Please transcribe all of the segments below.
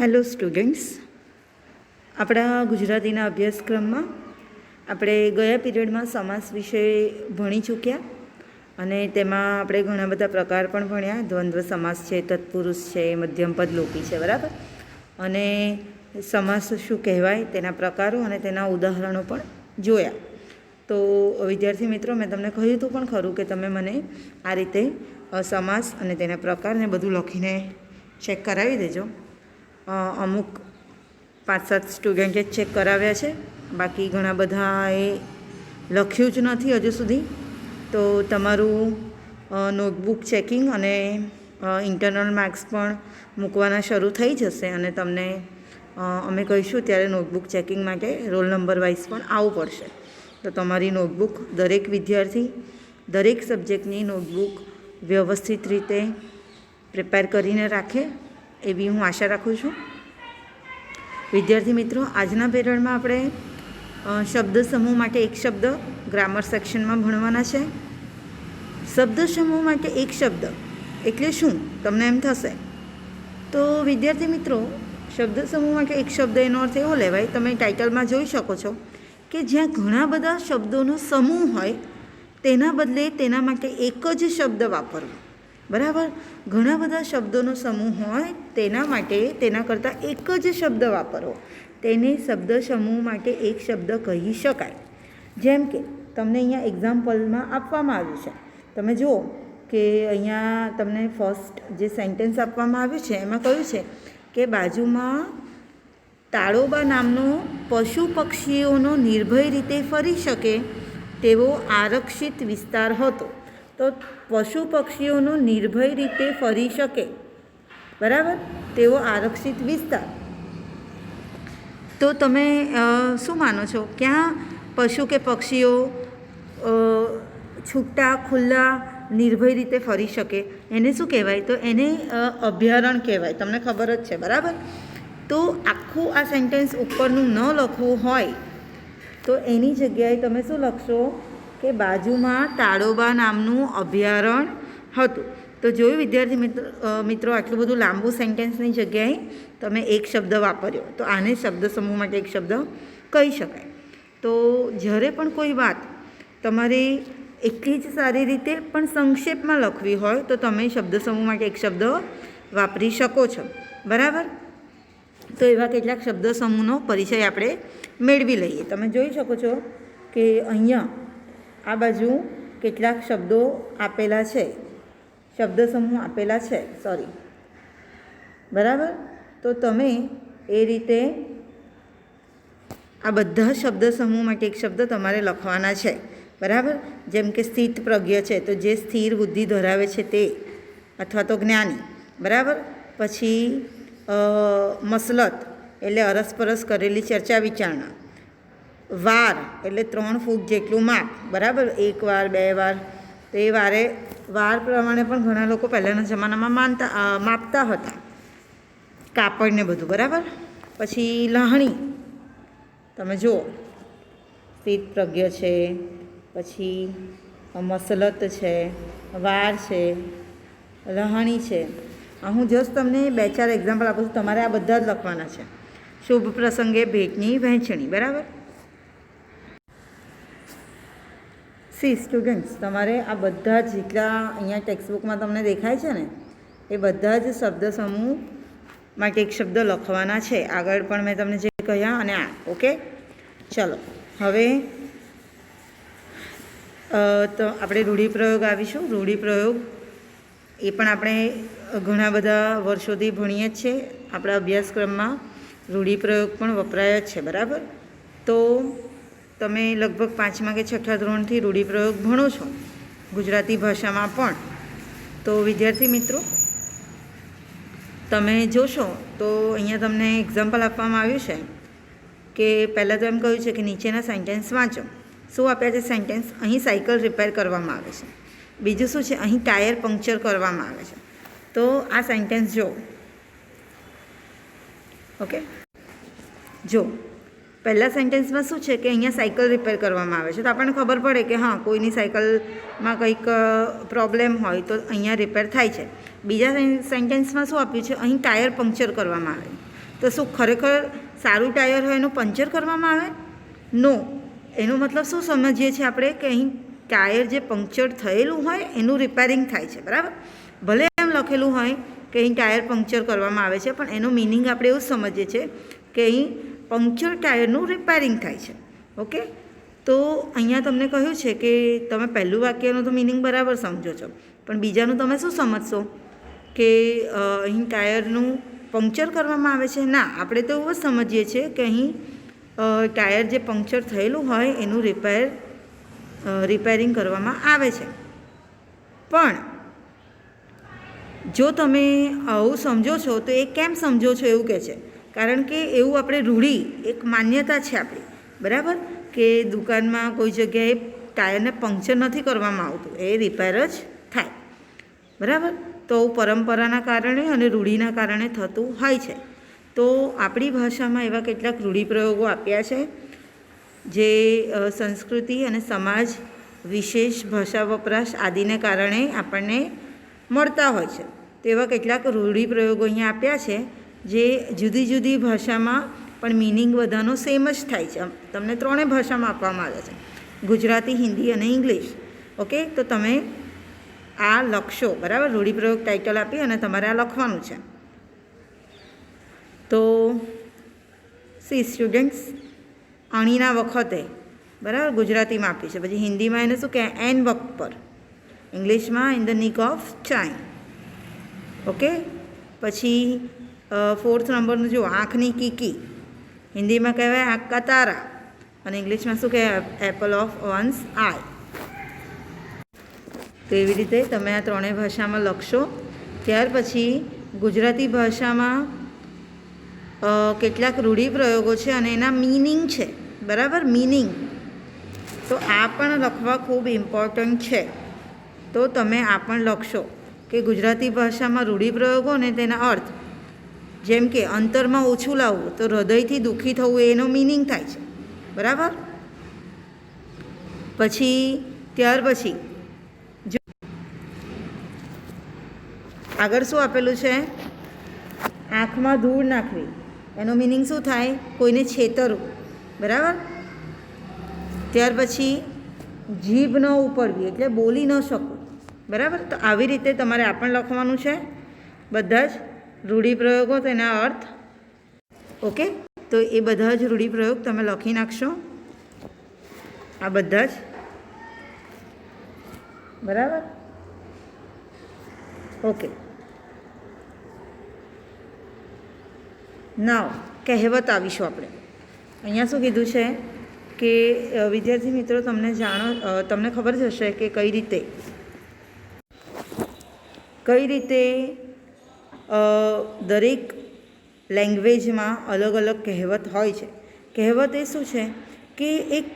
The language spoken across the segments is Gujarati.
હેલો સ્ટુડન્ટ્સ, આપણા ગુજરાતીના અભ્યાસક્રમમાં આપણે ગયા પીરિયડમાં સમાસ વિશે ભણી ચૂક્યા અને તેમાં આપણે ઘણા બધા પ્રકાર પણ ભણ્યા. દ્વંદ્વ સમાસ છે, તત્પુરુષ છે, મધ્યમપદ લોપી છે, બરાબર. અને સમાસ શું કહેવાય તેના પ્રકારો અને તેના ઉદાહરણો પણ જોયા. તો વિદ્યાર્થી મિત્રો, મેં તમને કહ્યું હતું પણ ખરું કે તમે મને આ રીતે સમાસ અને તેના પ્રકારને બધું લખીને ચેક કરાવી દેજો. અમુક 5-7 સ્ટુડન્ટે ચેક કરાવ્યા છે, બાકી ઘણા બધાએ લખ્યું જ નથી હજુ સુધી. તો તમારું નોટબુક ચેકિંગ અને ઇન્ટરનલ માર્ક્સ પણ મૂકવાના શરૂ થઈ જશે અને તમને અમે કહીશું ત્યારે નોટબુક ચેકિંગ માટે રોલ નંબર વાઇઝ પણ આવવું પડશે. તો તમારી નોટબુક દરેક વિદ્યાર્થી દરેક સબ્જેક્ટની નોટબુક વ્યવસ્થિત રીતે પ્રિપેર કરીને રાખે એવી હું આશા રાખું છું. વિદ્યાર્થી મિત્રો, આજના પીરિયડમાં આપણે શબ્દ સમૂહ માટે એક શબ્દ ગ્રામર સેક્શનમાં ભણવાના છે. શબ્દ સમૂહ માટે એક શબ્દ એટલે શું તમને એમ થશે? તો વિદ્યાર્થી મિત્રો, શબ્દ સમૂહ માટે એક શબ્દ એનો અર્થ એવો લેવાય, તમે ટાઇટલમાં જોઈ શકો છો કે જ્યાં ઘણા બધા શબ્દોનો સમૂહ હોય તેના બદલે તેના માટે એક જ શબ્દ વાપરવો, બરાબર. ઘણા બધા શબ્દોનો સમૂહ હોય તેના માટે તેના કરતાં એક જ શબ્દ વાપરવો, તેને શબ્દ સમૂહ માટે એક શબ્દ કહી શકાય. જેમ કે તમને અહીંયા એક્ઝામ્પલમાં આપવામાં આવ્યું છે, તમે જુઓ કે અહીંયા તમને ફર્સ્ટ જે સેન્ટેન્સ આપવામાં આવ્યું છે એમાં કહ્યું છે કે બાજુમાં તાળોબા નામનો પશુ પક્ષીઓનો નિર્ભય રીતે ફરી શકે તેવો આરક્ષિત વિસ્તાર હતો. તો પશુ પક્ષીઓનો નિર્ભય રીતે ફરી શકે, બરાબર, તેવો આરક્ષિત વિસ્તાર. તો તમે શું માનો છો, ક્યાં પશુ કે પક્ષીઓ છૂટા ખુલ્લા નિર્ભય રીતે ફરી શકે? એને શું કહેવાય? તો એને અભયારણ્ય કહેવાય. તમને ખબર જ છે, બરાબર. તો આખું આ સેન્ટેન્સ ઉપરનું ન લખવું હોય તો એની જગ્યાએ તમે શું લખશો કે બાજુમાં તાળોબા નામનું અભયારણ્ય હતું. તો જોયું વિદ્યાર્થી મિત્રો, આટલું બધું લાંબુ સેન્ટેન્સની જગ્યાએ તમે એક શબ્દ વાપર્યો, તો આને શબ્દ સમૂહ માટે એક શબ્દ કહી શકાય. તો જ્યારે પણ કોઈ વાત તમારે એટલી જ સારી રીતે પણ સંક્ષેપમાં લખવી હોય તો તમે શબ્દ સમૂહ માટે એક શબ્દ વાપરી શકો છો, બરાબર. તો એવા કેટલાક શબ્દ સમૂહનો પરિચય આપણે મેળવી લઈએ. તમે જોઈ શકો છો કે અહીંયા આ બાજુ કેટલાક શબ્દો આપેલા છે, શબ્દ સમૂહ આપેલા છે, બરાબર. તો તમે એ રીતે આ બધા શબ્દ સમૂહ માટે એક શબ્દ તમારે લખવાના છે, બરાબર. જેમ કે સ્થિત પ્રજ્ઞ છે, તો જે સ્થિર બુદ્ધિ ધરાવે છે તે, અથવા તો જ્ઞાની, બરાબર. પછી મસલત એટલે અરસપરસ કરેલી ચર્ચા વિચારણા. વાર એટલે 3 ફૂટ જેટલું માપ, બરાબર. 1 વાર 2 વાર, તો એ વાર પ્રમાણે પણ ઘણા લોકો પહેલાંના જમાનામાં માપતા હતા, કાપડને બધું, બરાબર. પછી લહણી, તમે જુઓ સ્થિત પ્રજ્ઞ છે, પછી મસલત છે, વાર છે, લહણી છે. હું જસ્ટ તમને 2-4 એક્ઝામ્પલ આપું છું, તમારે આ બધા જ લખવાના છે. શુભ પ્રસંગે ભેટની વહેંચણી, બરાબર. સ્ટુડન્ટ્સ, તમારે આ બધા જ જેટલા અહીંયા ટેક્સ્ટબુકમાં તમને દેખાય છે ને એ બધા જ શબ્દ સમૂહ માટે એક શબ્દ લખવાના છે. આગળ પણ મેં તમને જે કહ્યા અને આ, ઓકે. ચલો, હવે તો આપણે રૂઢિપ્રયોગ આવીશું. રૂઢિપ્રયોગ એ પણ આપણે ઘણા બધા વર્ષોથી ભણીએ જ છે. આપણા અભ્યાસક્રમમાં રૂઢિપ્રયોગ પણ વપરાય જ છે, બરાબર. તો તમે લગભગ 5મા કે 6ઠા ધોરણથી રૂઢિપ્રયોગ ભણો છો ગુજરાતી ભાષામાં પણ. તો વિદ્યાર્થી મિત્રો, તમે જોશો તો અહીંયા તમને એક્ઝામ્પલ આપવામાં આવ્યું છે કે પહેલાં તો એમ કહ્યું છે કે નીચેના સેન્ટેન્સ વાંચો. શું આપ્યા છે સેન્ટેન્સ? અહીં સાયકલ રિપેર કરવામાં આવે છે. બીજું શું છે? અહીં ટાયર પંક્ચર કરવામાં આવે છે. તો આ સેન્ટેન્સ જો, ઓકે. જો પહેલાં સેન્ટેન્સમાં શું છે કે અહીંયા સાયકલ રિપેર કરવામાં આવે છે, તો આપણને ખબર પડે કે હા, કોઈની સાયકલમાં કંઈક પ્રોબ્લેમ હોય તો અહીંયા રિપેર થાય છે. બીજા સેન્ટેન્સમાં શું આપ્યું છે? અહીં ટાયર પંક્ચર કરવામાં આવે. તો શું ખરેખર સારું ટાયર હોય એનું પંચર કરવામાં આવે? નો. એનો મતલબ શું સમજીએ છીએ આપણે કે અહીં ટાયર જે પંક્ચર થયેલું હોય એનું રિપેરિંગ થાય છે, બરાબર. ભલે એમ લખેલું હોય કે અહીં ટાયર પંક્ચર કરવામાં આવે છે, પણ એનો મિનિંગ આપણે એવું સમજીએ છીએ કે અહીં પંક્ચર ટાયરનું રિપેરિંગ થાય છે. ઓકે. તો અહીંયા તમને કહ્યું છે કે તમે પહેલું વાક્યનું તો મિનિંગ બરાબર સમજો છો, પણ બીજાનું તમે શું સમજશો કે અહીં ટાયરનું પંક્ચર કરવામાં આવે છે? ના, આપણે તો એવું જ સમજીએ છીએ કે અહીં ટાયર જે પંક્ચર થયેલું હોય એનું રિપેરિંગ કરવામાં આવે છે. પણ જો તમે આવું સમજો છો તો એ કેમ સમજો છો એવું કહે છે, કારણ કે એવું આપણે રૂઢી એક માન્યતા છે આપણી, બરાબર, કે દુકાનમાં કોઈ જગ્યાએ ટાયરને પંક્ચર નથી કરવામાં આવતું, એ રિપેર જ થાય, બરાબર. તો પરંપરાના કારણે અને રૂઢિના કારણે થતું હોય છે. તો આપણી ભાષામાં એવા કેટલાક રૂઢિપ્રયોગો આપ્યા છે જે સંસ્કૃતિ અને સમાજ, વિશેષ ભાષા વપરાશ આદિને કારણે આપણને મળતા હોય છે. તો એવા કેટલાક રૂઢિપ્રયોગો અહીંયા આપ્યા છે જે જુદી જુદી ભાષામાં પણ મિનિંગ બધાનો સેમ જ થાય છે. તમને ત્રણેય ભાષામાં આપવામાં આવે છે, ગુજરાતી, હિન્દી અને ઇંગ્લિશ. ઓકે. તો તમે આ લખશો, બરાબર. રૂઢિપ્રયોગ ટાઇટલ આપી અને તમારે આ લખવાનું છે. તો સી સ્ટુડન્ટ્સ, અણીના વખતે, બરાબર, ગુજરાતીમાં આપ્યું છે. પછી હિન્દીમાં એને શું કહે? એન વખત પર. ઇંગ્લિશમાં in the Nick of time. Okay. પછી 4th નંબરનું જો, આંખની કીકી. હિન્દીમાં કહેવાય આંખ કા તારા, અને ઇંગ્લિશમાં શું કહેવાય? એપલ ઓફ વન્સ આઈ. તો એવી રીતે તમે આ ત્રણેય ભાષામાં લખશો. ત્યાર પછી ગુજરાતી ભાષામાં કેટલાક રૂઢિપ્રયોગો છે અને એના મિનિંગ છે, બરાબર, મિનિંગ. તો આ પણ લખવા ખૂબ ઇમ્પોર્ટન્ટ છે. તો તમે આ પણ લખશો કે ગુજરાતી ભાષામાં રૂઢિપ્રયોગો અને તેના અર્થ, જેમ કે અંતરમાં ઓછું લાવવું તો હૃદયથી દુઃખી થવું, એનો મિનિંગ થાય છે, બરાબર. પછી ત્યાર પછી આગળ શું આપેલું છે? આંખમાં ધૂળ નાખવી, એનો મિનિંગ શું થાય? કોઈને છેતરવું, બરાબર. ત્યાર પછી જીભ ન ઉપડવી એટલે બોલી ન શકવું, બરાબર. તો આવી રીતે તમારે આ પણ લખવાનું છે, બધા જ રૂઢિપ્રયોગો, તેના અર્થ. ઓકે. તો એ બધા જ રૂઢિપ્રયોગ તમે લખી નાખશો, આ બધા જ, બરાબર. ઓકે. નાવ કહેવત આવીશું આપણે. અહીંયા શું કીધું છે કે વિદ્યાર્થી મિત્રો, તમને ખબર જ હશે કે કઈ રીતે દરેક લેંગ્વેજમાં અલગ અલગ કહેવત હોય છે. કહેવત એ શું છે કે એક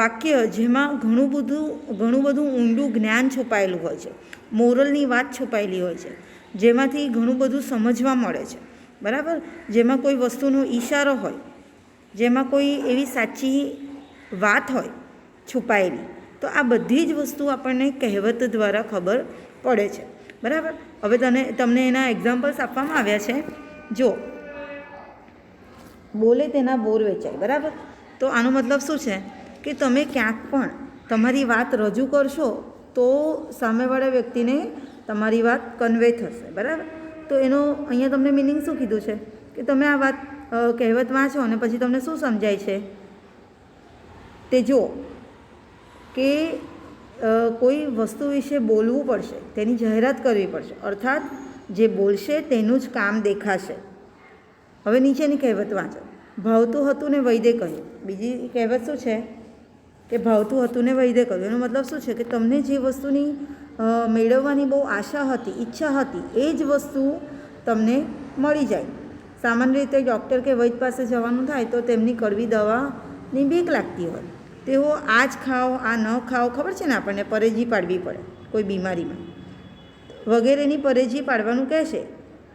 વાક્ય જેમાં ઘણું બધું ઊંડું જ્ઞાન છુપાયેલું હોય છે, મોરલની વાત છુપાયેલી હોય છે, જેમાંથી ઘણું બધું સમજવા મળે છે, બરાબર. જેમાં કોઈ વસ્તુનો ઈશારો હોય, જેમાં કોઈ એવી સાચી વાત હોય છુપાયેલી. તો આ બધી જ વસ્તુ આપણને કહેવત દ્વારા ખબર પડે છે, બરાબર. હવે તમને એના એક્ઝામ્પલ્સ આપવામાં આવ્યા છે. જો, બોલે તેના બોર વેચાય, બરાબર. તો આનો મતલબ શું છે કે તમે ક્યાંક પણ તમારી વાત રજૂ કરશો તો સામેવાળા વ્યક્તિને તમારી વાત કન્વે થશે, બરાબર. તો એનો અહીંયા તમને મિનિંગ શું કીધું છે કે તમે આ વાત કહેવત વાંચો અને પછી તમને શું સમજાય છે તે જુઓ કે કોઈ વસ્તુ વિશે બોલવું પડશે, તેની જાહેરાત કરવી પડશે, અર્થાત જે બોલશે તેનું જ કામ દેખાશે. હવે નીચેની કહેવત વાંચો. ભાવતું હતું ને વૈદે કહ્યું. બીજી કહેવત શું છે કે ભાવતું હતું ને વૈદે કહ્યું. એનો મતલબ શું છે કે તમને જે વસ્તુની મેળવવાની બહુ આશા હતી, ઈચ્છા હતી, એ જ વસ્તુ તમને મળી જાય. સામાન્ય રીતે ડૉક્ટર કે વૈદ પાસે જવાનું થાય તો તેમની કડવી દવાની બીક લાગતી હોય, તેઓ આ જ ખાઓ, આ ન ખાઓ, ખબર છે ને, આપણને પરેજી પાડવી પડે કોઈ બીમારીમાં વગેરેની પરેજી પાડવાનું કહેશે,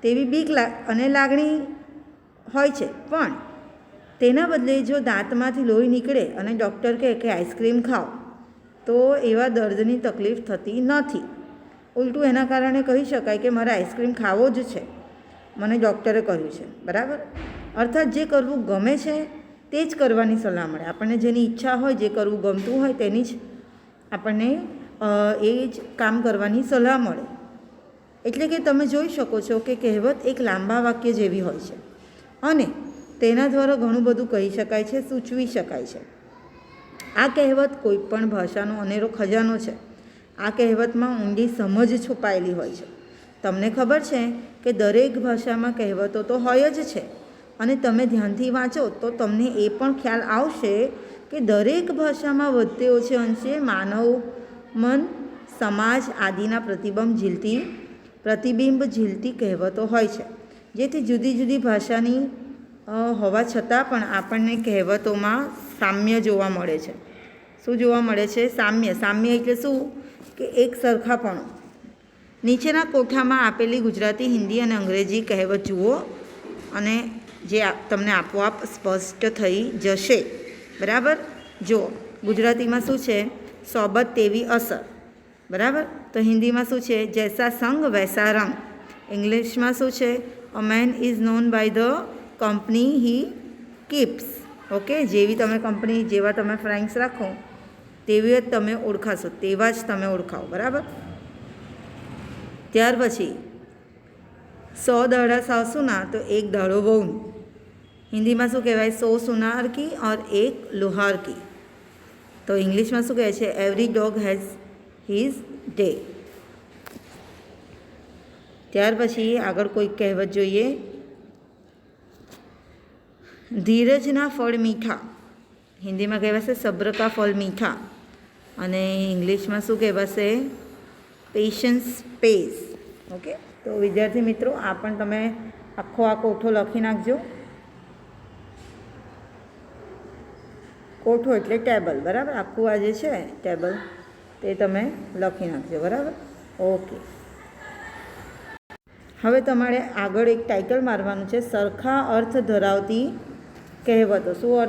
તેવી બીક અને લાગણી હોય છે. પણ તેના બદલે જો દાંતમાંથી લોહી નીકળે અને ડૉક્ટર કહે કે આઈસ્ક્રીમ ખાઓ તો એવા દર્દની તકલીફ થતી નથી. ઉલટું એના કારણે કહી શકાય કે મારે આઈસ્ક્રીમ ખાવો જ છે. મને ડૉક્ટરે કહ્યું છે, બરાબર. અર્થાત જે કરવું ગમે છે તે જ કરવાની સલાહ મળે. આપણને જેની ઈચ્છા હોય, જે કરવું ગમતું હોય તેની જ આપણને એ જ કામ કરવાની સલાહ મળે. એટલે કે તમે જોઈ શકો છો કે કહેવત એક લાંબા વાક્ય જેવી હોય છે અને તેના દ્વારા ઘણું બધું કહી શકાય છે, સૂચવી શકાય છે. આ કહેવત કોઈ પણ ભાષાનો અનેરો ખજાનો છે. આ કહેવતમાં ઊંડી સમજ છુપાયેલી હોય છે. તમને ખબર છે કે દરેક ભાષામાં કહેવતો તો હોય જ છે અને તમે ધ્યાનથી વાંચો તો તમને એ પણ ખ્યાલ આવશે કે દરેક ભાષામાં વધતે ઓછે અંશે માનવ મન, સમાજ આદિના પ્રતિબિંબ ઝીલતી કહેવતો હોય છે. જેથી જુદી જુદી ભાષાની હોવા છતાં પણ આપણને કહેવતોમાં સામ્ય જોવા મળે છે. શું જોવા મળે છે? સામ્ય. સામ્ય એટલે શું? કે એક સરખાપણું. નીચેના કોઠામાં આપેલી ગુજરાતી, હિન્દી અને અંગ્રેજી કહેવત જુઓ અને જે તમને આપોઆપ સ્પષ્ટ થઈ જશે, બરાબર. જુઓ, ગુજરાતીમાં શું છે? સોબત તેવી અસર, બરાબર. તો હિન્દીમાં શું છે? જૈસા સંગ વૈસા રંગ. ઇંગ્લિશમાં શું છે? A man is known by the company he keeps. Okay, જેવી તમે કંપની, જેવા તમે ફ્રેન્ડ્સ રાખો તેવી જ તમે ઓળખાશો, તેવા જ તમે ઓળખાવો, બરાબર. ત્યાર પછી 100 દાડા સાસુના તો એક દાડો વહુનું. હિન્દીમાં શું કહેવાય? 100 સુનાર કી ઓર એક લુહાર કી. તો ઇંગ્લિશમાં શું કહે છે? Every dog has his day. ત્યાર પછી આગળ કોઈ કહેવત જોઈએ. ધીરજના ફળ મીઠા. હિન્દીમાં કહેવાશે સબ્ર કા ફળ મીઠા અને ઇંગ્લિશમાં શું કહેવાશે? Patience pays. ઓકે, તો વિદ્યાર્થી મિત્રો, આ પણ તમે આખો આ કોઠો લખી નાખજો. કોઠો એટલે ટેબલ, બરાબર. આખું આ જે છે ટેબલ તે તમે લખી નાખજો, બરાબર. ઓકે, હવે તમારે આગળ એક ટાઇટલ મારવાનું છે, સરખા અર્થ ધરાવતી કહેવતો. શું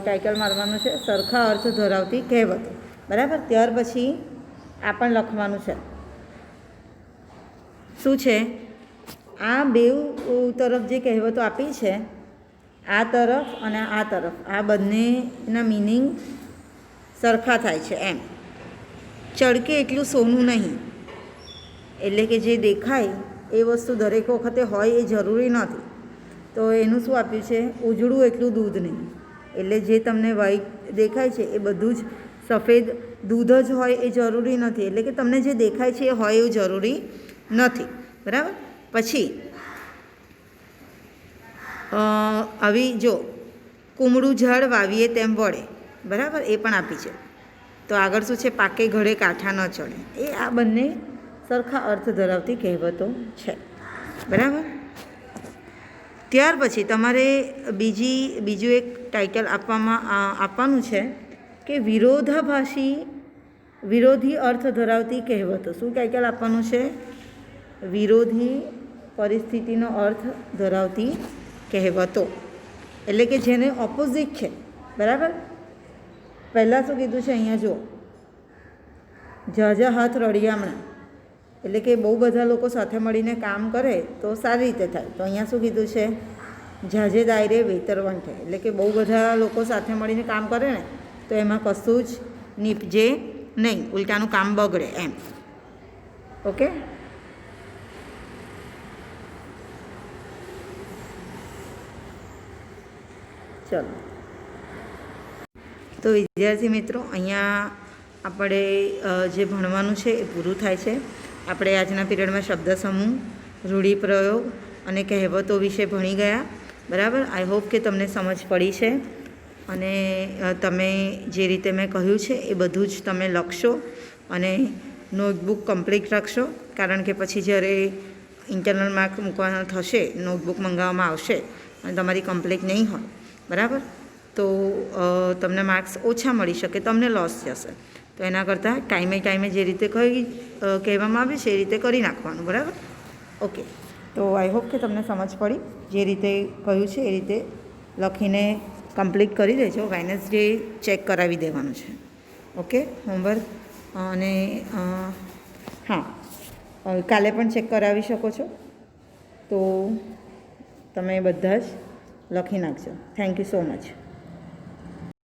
ટાઇટલ મારવાનું છે? સરખા અર્થ ધરાવતી કહેવતો, બરાબર. ત્યાર પછી આ પણ લખવાનું છે. શું છે? આ બેઉ તરફ જે કહેવતો આપી છે, આ તરફ અને આ તરફ, આ બંનેના મિનિંગ સરખા થાય છે એમ. ચળકે એટલું સોનું નહીં, એટલે કે જે દેખાય એ વસ્તુ દરેક વખતે હોય એ જરૂરી નથી. તો એનું શું આપ્યું છે? ઉજળું એટલું દૂધ નહીં, એટલે જે તમને વ્હાઈટ દેખાય છે એ બધું જ સફેદ દૂધ જ હોય એ જરૂરી નથી. એટલે કે તમને જે દેખાય છે એ હોય એવું જરૂરી નથી, બરાબર. પછી આવી જો કુમળું ઝાડ વાવીએ તેમ વળે, બરાબર, એ પણ આપી છે. તો આગળ શું છે? પાકે ઘડે કાંઠા ન ચડે. એ આ બંને સરખા અર્થ ધરાવતી કહેવતો છે, બરાબર. ત્યાર પછી તમારે બીજું એક ટાઇટલ આપવાનું છે કે વિરોધી અર્થ ધરાવતી કહેવતો. શું ટાઇટલ આપવાનું છે? વિરોધી પરિસ્થિતિનો અર્થ ધરાવતી કહેવતો, એટલે કે જેને ઓપોઝિટ છે, બરાબર. પહેલાં શું કીધું છે? અહીંયા જુઓ, ઝાઝા હાથ રળિયામણા, એટલે કે બહુ બધા લોકો સાથે મળીને કામ કરે તો સારી રીતે થાય. તો અહીંયા શું કીધું છે? ઝાઝે દાયરે વેતરવણ થાય, એટલે કે બહુ બધા લોકો સાથે મળીને કામ કરે ને તો એમાં કશું જ નીપજે નહીં, ઉલટાનું કામ બગડે એમ. ઓકે, ચલો. તો વિદ્યાર્થી મિત્રો, અહીંયા આપણે જે ભણવાનું છે એ પૂરું થાય છે. આપણે આજના પીરિયડમાં શબ્દ સમૂહ, રૂઢિપ્રયોગ અને કહેવતો વિશે ભણી ગયા, બરાબર. આઈ હોપ કે તમને સમજ પડી છે અને તમે જે રીતે મેં કહ્યું છે એ બધું જ તમે લખશો અને નોટબુક કમ્પ્લીટ રાખશો, કારણ કે પછી જ્યારે ઇન્ટરનલ માર્ક મૂકવાના થશે, નોટબુક મંગાવવામાં આવશે અને તમારી કમ્પ્લીટ નહીં હોય, બરાબર, તો તમને માર્ક્સ ઓછા મળી શકે, તમને લોસ જશે. તો એના કરતાં ટાઈમે જે રીતે કહેવામાં આવ્યું છે એ રીતે કરી નાખવાનું, બરાબર. ઓકે, તો આઈ હોપ કે તમને સમજ પડી. જે રીતે કહ્યું છે એ રીતે લખીને કમ્પ્લીટ કરી દેજો. વેનસડે ચેક કરાવી દેવાનું છે. Okay, homework. અને હા, કાલે પણ ચેક કરાવી શકો છો. તો તમે બધા જ લખી નાખજો. Thank you so much.